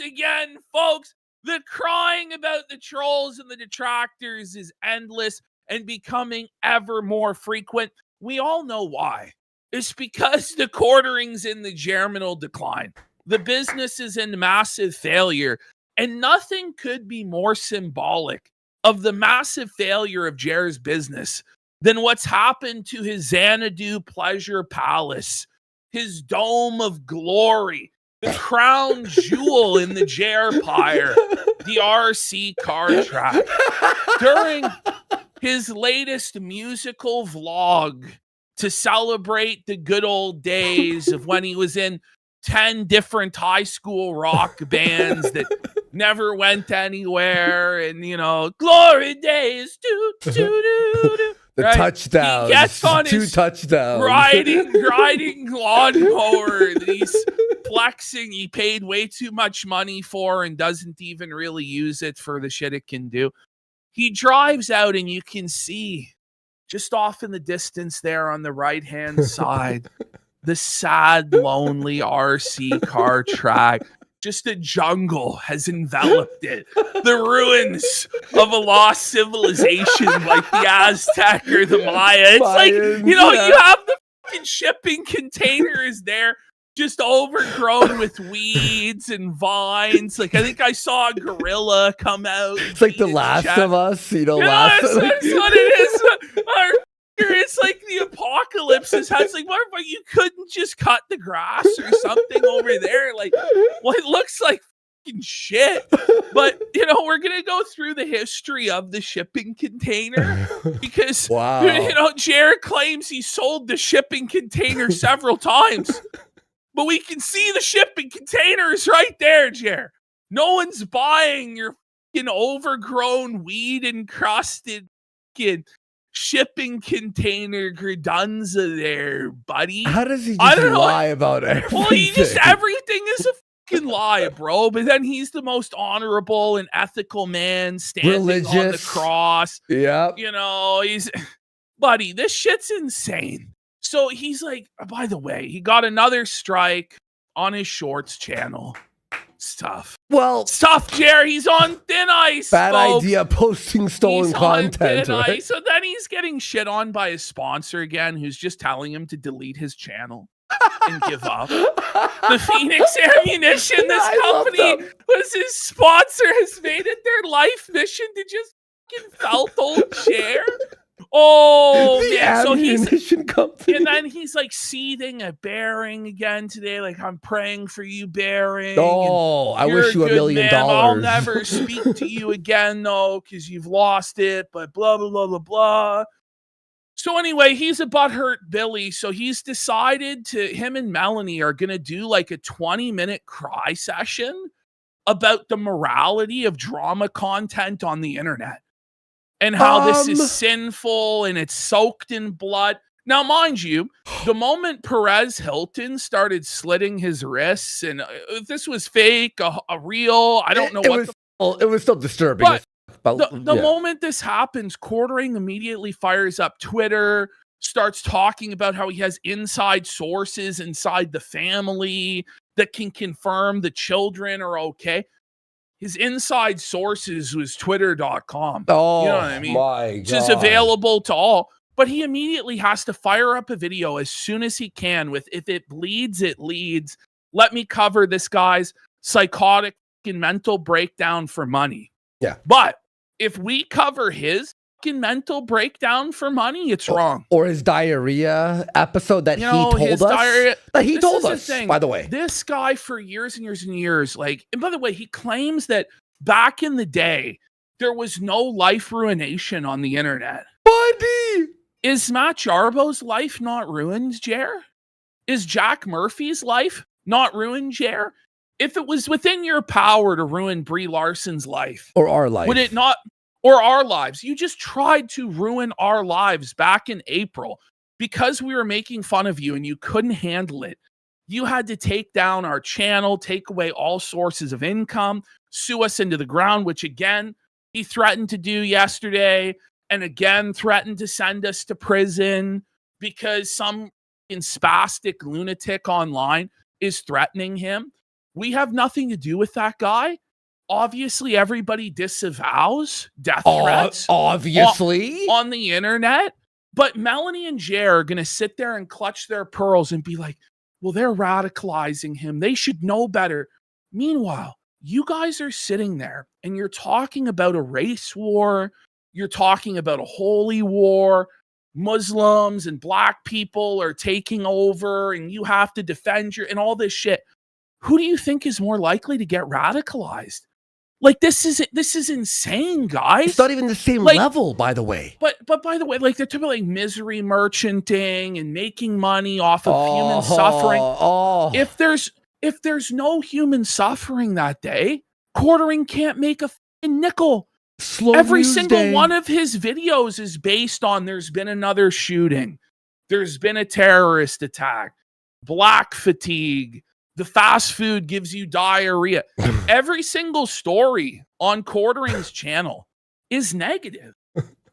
again, folks. The crying about the trolls and the detractors is endless and becoming ever more frequent. We all know why. It's because the quartering's in the germinal decline. The business is in massive failure, and nothing could be more symbolic of the massive failure of Jer's business than what's happened to his Xanadu Pleasure Palace, his dome of glory, the crown jewel in the Jerpire, the RC car track. During his latest musical vlog to celebrate the good old days of when he was in 10 different high school rock bands that never went anywhere, and glory days, the right? Touchdowns. He gets on 2 touchdowns. riding lawnmower. He's flexing. He paid way too much money for and doesn't even really use it for the shit it can do. He drives out, and you can see just off in the distance there on the right-hand side, the sad, lonely RC car track. Just a jungle has enveloped it. The ruins of a lost civilization like the Aztec or the Maya. It's like, you have the fucking shipping containers there, just overgrown with weeds and vines. Like, I think I saw a gorilla come out. It's like The Last of Us, That's what it is. It's like the apocalypse has like, what if you couldn't just cut the grass or something over there? Like, well, it looks like fucking shit. But, we're going to go through the history of the shipping container because, Jared claims he sold the shipping container several times. But we can see the shipping containers right there, Jared. No one's buying your fucking overgrown, weed-encrusted fucking shipping container Gredunza there, buddy. How does he just lie about everything? Well, everything is a fucking lie, bro. But then he's the most honorable and ethical man standing on the cross. Yeah. Buddy, this shit's insane. So he's like, by the way, he got another strike on his shorts channel. It's tough. Well, it's tough, Jerry. He's on thin ice. Bad folks. idea posting stolen content. Right? So then he's getting shit on by his sponsor again, who's just telling him to delete his channel and give up. The Phoenix Ammunition, this company was his sponsor, has made it their life mission to just fucking felt old chair. Oh, the man. So ammunition company. And then he's like seething at Bering again today. Like, I'm praying for you, Bering. Oh, I wish you $1 million. I'll never speak to you again, though, because you've lost it, but blah, blah, blah, blah, blah. So anyway, he's a butthurt Billy. So he's decided him and Melanie are going to do like a 20-minute cry session about the morality of drama content on the internet. And how this is sinful and it's soaked in blood. Now, mind you, the moment Perez Hilton started slitting his wrists, and if this was fake, a real, I don't know what. It was still disturbing. But the moment this happens, Quartering immediately fires up Twitter, starts talking about how he has inside sources inside the family that can confirm the children are okay. His inside sources was twitter.com. Oh, you know what I mean? My God. Which is available to all. But he immediately has to fire up a video as soon as he can with, if it bleeds, it leads. Let me cover this guy's psychotic mental breakdown for money. Yeah. But if we cover his mental breakdown for money, it's wrong. Or his diarrhea episode that he told us. That he told us, by the way. This guy for years and years and years, and by the way, he claims that back in the day, there was no life ruination on the internet. Buddy! Is Matt Jarbo's life not ruined, Jer? Is Jack Murphy's life not ruined, Jer? If it was within your power to ruin Brie Larson's life. Or our life. Would it not... Or our lives. You just tried to ruin our lives back in April because we were making fun of you and you couldn't handle it. You had to take down our channel, take away all sources of income, sue us into the ground, which again, he threatened to do yesterday, and again threatened to send us to prison because some spastic lunatic online is threatening him. We have nothing to do with that guy. Obviously, everybody disavows death threats. Obviously. On the internet. But Melanie and Jay are going to sit there and clutch their pearls and be like, well, they're radicalizing him. They should know better. Meanwhile, you guys are sitting there and you're talking about a race war. You're talking about a holy war. Muslims and black people are taking over and you have to defend and all this shit. Who do you think is more likely to get radicalized? Like, this is insane, guys. It's not even the same level, by the way. But by the way, like, they're talking about like misery merchanting and making money off of human suffering. If there's no human suffering that day, quartering can't make a fucking nickel. Every single one of his videos is based on there's been another shooting, there's been a terrorist attack, black fatigue, the fast food gives you diarrhea. Every single story on Quartering's channel is negative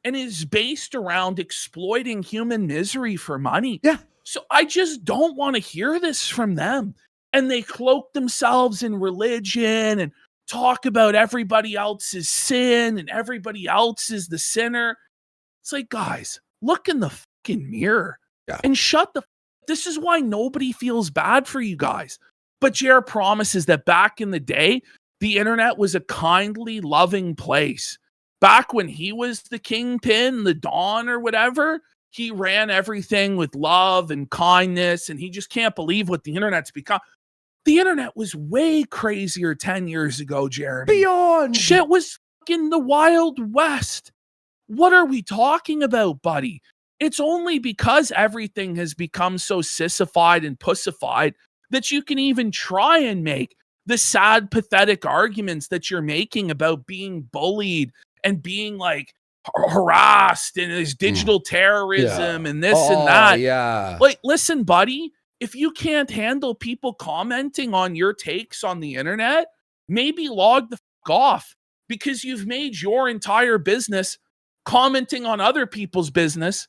and is based around exploiting human misery for money. Yeah. So I just don't want to hear this from them. And they cloak themselves in religion and talk about everybody else's sin and everybody else is the sinner. It's like, guys, look in the fucking mirror and shut the. This is why nobody feels bad for you guys. But Jared promises that back in the day, the internet was a kindly, loving place. Back when he was the kingpin, the Don or whatever, he ran everything with love and kindness, and he just can't believe what the internet's become. The internet was way crazier 10 years ago, Jeremy. Beyond. Shit was fucking the Wild West. What are we talking about, buddy? It's only because everything has become so sissified and pussified that you can even try and make the sad, pathetic arguments that you're making about being bullied and being like harassed and this digital terrorism and this and that. Yeah. Like, listen, buddy, if you can't handle people commenting on your takes on the internet, maybe log the fuck off, because you've made your entire business commenting on other people's business,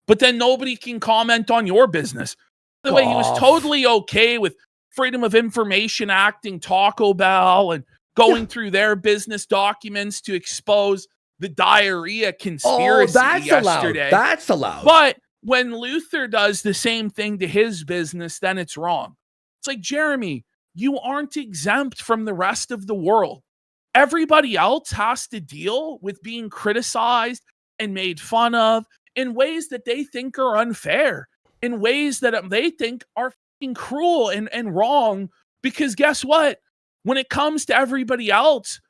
but then nobody can comment on your business. By the way, he was totally okay with Freedom of Information acting Taco Bell and going through their business documents to expose the diarrhea conspiracy yesterday. That's allowed. But when Luther does the same thing to his business, then it's wrong. It's like, Jeremy, you aren't exempt from the rest of the world. Everybody else has to deal with being criticized and made fun of in ways that they think are unfair, in ways that they think are fucking cruel and wrong. Because guess what? When it comes to everybody else,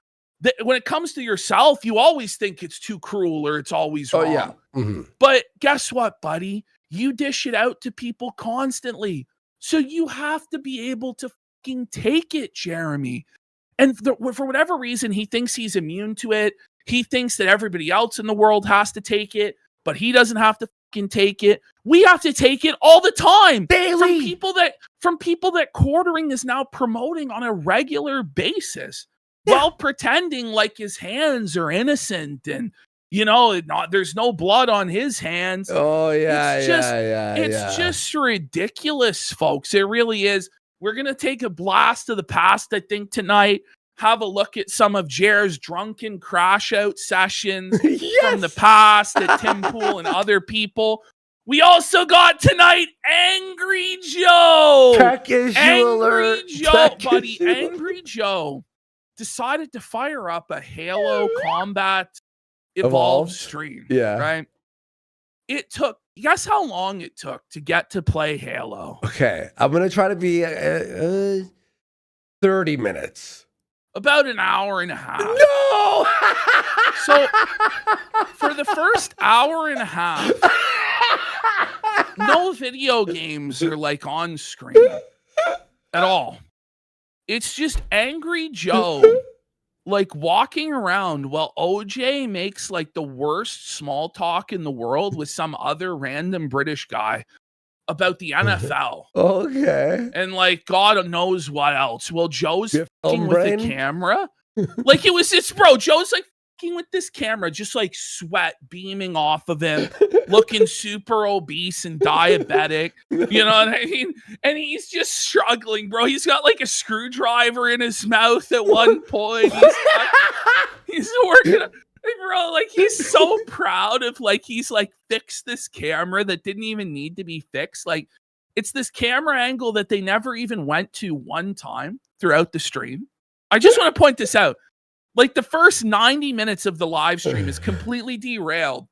when it comes to yourself, you always think it's too cruel or it's always wrong. Oh, yeah. Mm-hmm. But guess what, buddy? You dish it out to people constantly. So you have to be able to fucking take it, Jeremy. And for whatever reason, he thinks he's immune to it. He thinks that everybody else in the world has to take it, but he doesn't have to fucking take it. We have to take it all the time. Daily. From people that Quartering is now promoting on a regular basis, while pretending like his hands are innocent and, you know, there's no blood on his hands. Oh, yeah, It's just ridiculous, folks. It really is. We're going to take a blast of the past, I think, tonight. Have a look at some of Jer's drunken crash out sessions from the past at Tim Pool and other people. We also got tonight Angry Joe. Tech issue alert. Angry Joe decided to fire up a Halo Combat Evolved stream. Yeah. Right? Guess how long it took to get to play Halo? Okay. I'm going to try to be 30 minutes. About an hour and a half. No! So, for the first hour and a half, no video games are like on screen at all. It's just Angry Joe like walking around while OJ makes like the worst small talk in the world with some other random British guy about the NFL. Okay. And like God knows what else. Well, Joe's fucking with the camera. Like it was this, bro. Joe's like walking with this camera, just like sweat beaming off of him, looking super obese and diabetic. You know what I mean? And he's just struggling, bro. He's got like a screwdriver in his mouth at one point. He's working. Bro, like he's so proud of like he's like fixed this camera that didn't even need to be fixed. Like it's this camera angle that they never even went to one time throughout the stream. I just want to point this out. Like the first 90 minutes of the live stream is completely derailed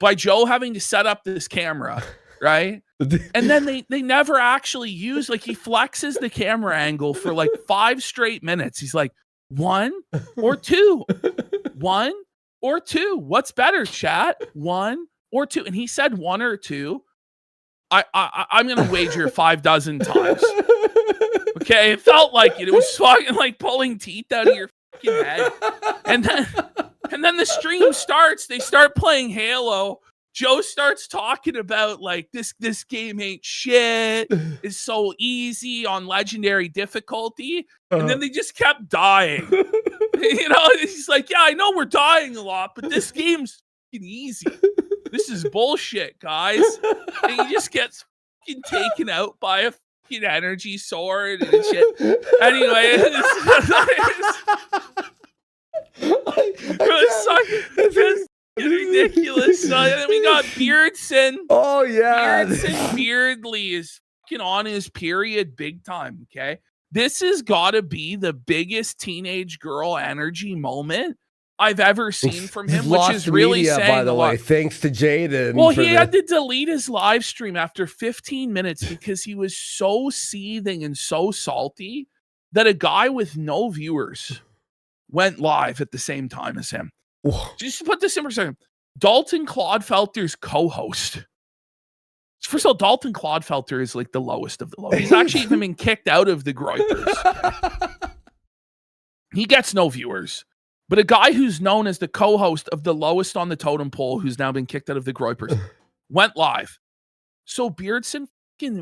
by Joe having to set up this camera, right? And then they never actually use, like he flexes the camera angle for like 5 straight minutes. He's like, 1 or 2, 1 or 2. What's better, chat? 1 or 2. And he said 1 or 2. I'm gonna wager 5 dozen times. Okay, it felt like it. It was fucking like pulling teeth out of your fucking head. And then the stream starts. They start playing Halo. Joe starts talking about like this game ain't shit. It's so easy on legendary difficulty. And then they just kept dying. You know, he's like, yeah, I know we're dying a lot, but this game's fucking easy. This is bullshit, guys. And he just gets fucking taken out by a fucking energy sword and shit. Anyway, it's ridiculous. And then we got Beardson. Oh yeah, Beardson Beardly is fucking on his period big time. Okay, this has got to be the biggest teenage girl energy moment I've ever seen from him, which is really media, saying by the a way. lot. Thanks to Jaden. Well, he had to delete his live stream after 15 minutes because he was so seething and so salty that a guy with no viewers went live at the same time as him. Whoa. Just to put this in perspective, Dalton Clodfelter's co-host. First of all, Dalton Clodfelter is like the lowest of the low. He's actually even been kicked out of the Groypers. He gets no viewers. But a guy who's known as the co-host of the lowest on the totem pole, who's now been kicked out of the Groypers, went live. So Beardson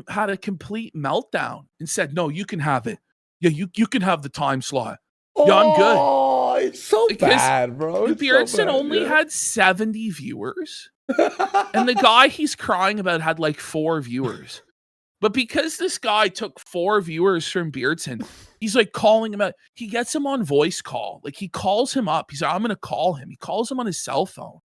had a complete meltdown and said, no, you can have it. Yeah, you can have the time slot. Yeah, I'm good. Oh, it's so bad, bro. Beardson only had 70 viewers. And the guy he's crying about had like 4 viewers. But because this guy took 4 viewers from Beardson, he's like calling him out. He gets him on voice call. Like he calls him up. He's like, I'm going to call him. He calls him on his cell phone.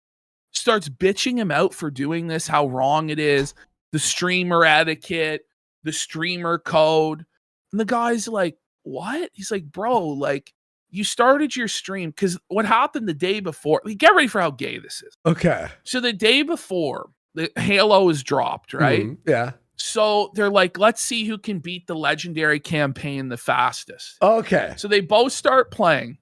Starts bitching him out for doing this, how wrong it is. The streamer etiquette, the streamer code. And the guy's like, what? He's like, bro, like you started your stream. Because what happened the day before, like, get ready for how gay this is. Okay. So the day before, the Halo is dropped, right? Mm-hmm. Yeah. So they're like, let's see who can beat the legendary campaign the fastest. Okay. So they both start playing,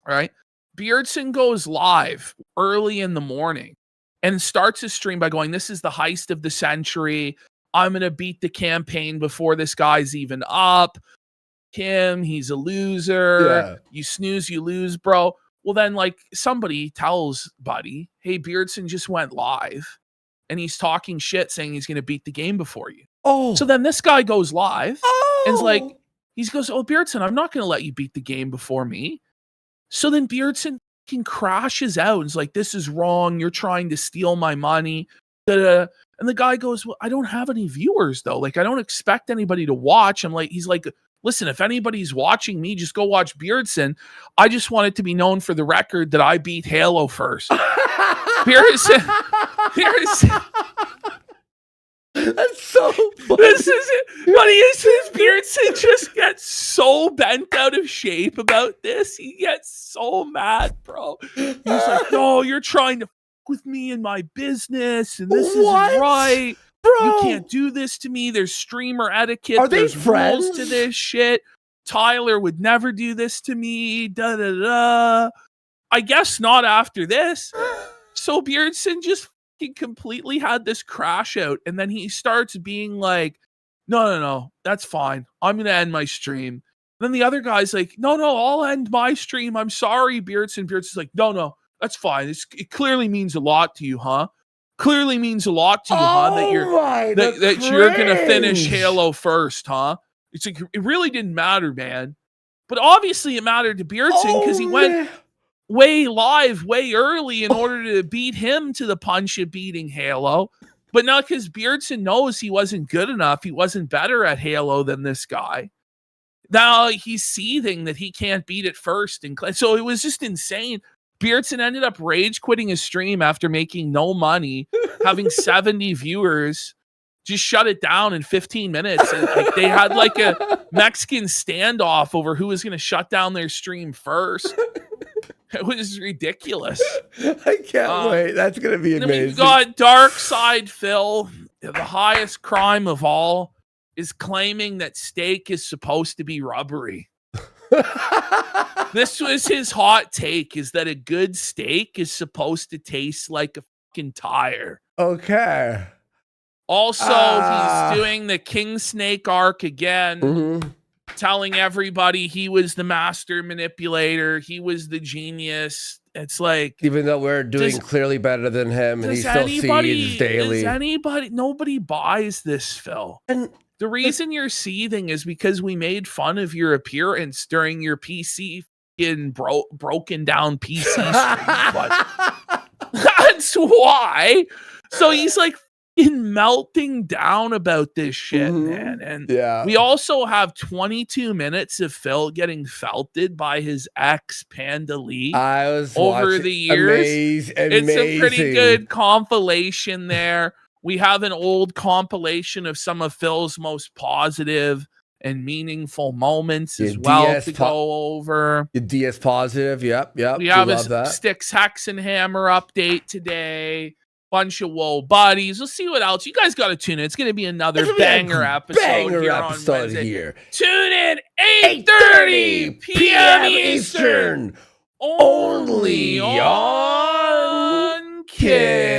right? Beardson goes live early in the morning and starts his stream by going, this is the heist of the century. I'm going to beat the campaign before this guy's even up. Him, he's a loser. Yeah. You snooze, you lose, bro. Well, then like somebody tells Buddy, hey, Beardson just went live. And he's talking shit saying he's going to beat the game before you. Oh. So then this guy goes live and is like, he goes, oh, Beardson, I'm not going to let you beat the game before me. So then Beardson crashes out and is like, this is wrong. You're trying to steal my money. And the guy goes, well, I don't have any viewers though. Like, I don't expect anybody to watch. He's like, listen, if anybody's watching me, just go watch Beardson. I just want it to be known for the record that I beat Halo first. Beardson. That's so funny. This is it. But Beardson just gets so bent out of shape about this. He gets so mad, bro. He's like, no, you're trying to f with me and my business, and this isn't right. Bro, you can't do this to me. There's streamer etiquette. Are they There's friends? rules to this shit. Tyler would never do this to me. Da da da. I guess not after this. So Beardson just completely had this crash out, and then he starts being like, no, that's fine. I'm going to end my stream. And then the other guy's like, no, I'll end my stream. I'm sorry, Beardson. Beardson's like, no, that's fine. It clearly means a lot to you, huh? Clearly means a lot to you, huh? That you're going to finish Halo first, huh? It's like, it really didn't matter, man. But obviously it mattered to Beardson because he went way live, way early in order to beat him to the punch of beating Halo. But not because Beardson knows he wasn't good enough. He wasn't better at Halo than this guy. Now he's seething that he can't beat it first. And so it was just insane. Beardson ended up rage quitting his stream after making no money, having 70 viewers, just shut it down in 15 minutes. And like they had like a Mexican standoff over who was going to shut down their stream first. It was ridiculous. I can't wait. That's going to be amazing. Then we've got Dark Side Phil, the highest crime of all, is claiming that steak is supposed to be rubbery. This was his hot take, is that a good steak is supposed to taste like a fucking tire. Okay. Also, he's doing the King Snake arc again, telling everybody he was the master manipulator, he was the genius. It's like, even though we're doing clearly better than him, and he still seeds daily. Nobody buys this, Phil. And the reason you're seething is because we made fun of your appearance during your PC broken down PC stream. But that's why. So he's like melting down about this shit, man. And we also have 22 minutes of Phil getting felted by his ex Panda Lee over the years. It's a pretty good compilation there. We have an old compilation of some of Phil's most positive and meaningful moments as well to go over. The DS positive, yep. We have a Styx Hexenhammer update today. Bunch of Whoa Buddies. We'll see what else. You guys got to tune in. It's going to be another banger episode here. Tune in 8:30 p.m. Eastern. Only on KINO.